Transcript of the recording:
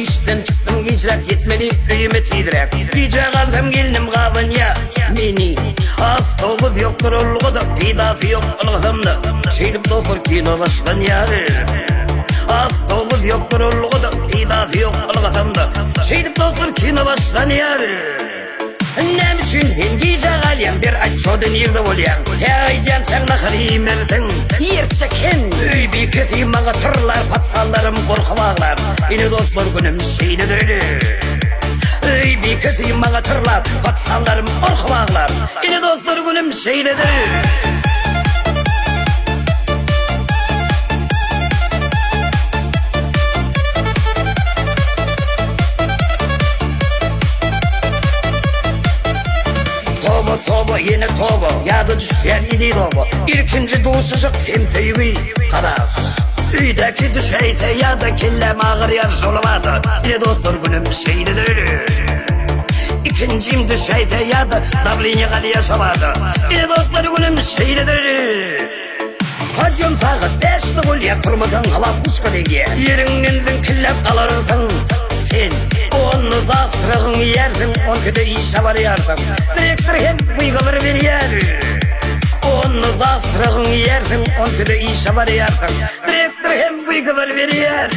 işten çıktım gecrak yetmeli üyüme tiydirak. Gece kalsam gelinim kavun ya meni. Avtobus yoktur olgu da pidası yok olgasam da. Şeydim doktor kino başlan yarı. Avtobus yoktur olgu da pidası yok olgasam da. Şeydim doktor kino başlan yarı. Nem üçün sen gece kalyan bir açodun yerde olyan. Teaycan sen nakırıyım ersin yerçeken. Öy bir keseyim bana tırlar patsallarım korkup ağlar. Yine dostlar günüm şeylidir. Öy bir keseyim bana tırlar patsallarım korkup ağlar. Yine dostlar günüm şeylidir. Tova yine tova yadı düşer idi tova. İlkinci duşuşuk kimseyi kadar. Üydeki düşeyse ya da kellem ağır yarış olamadı. Yine dostlar günüm şeylidir. İkincim düşeyse ya da davlini gali yaşamadı. Yine dostlar günüm şeylidir. Hacım sağı beşti ol ya turmadan halap uçka dege. Yerinden killep kalırsın sen. Onu zaftırığın yersin, onu da işe varıyarsın. Direktör hem bıygaları veriyer. Onu zaftırığın yersin, onu da işe varıyarsın. Direktör hem bıygaları veriyer.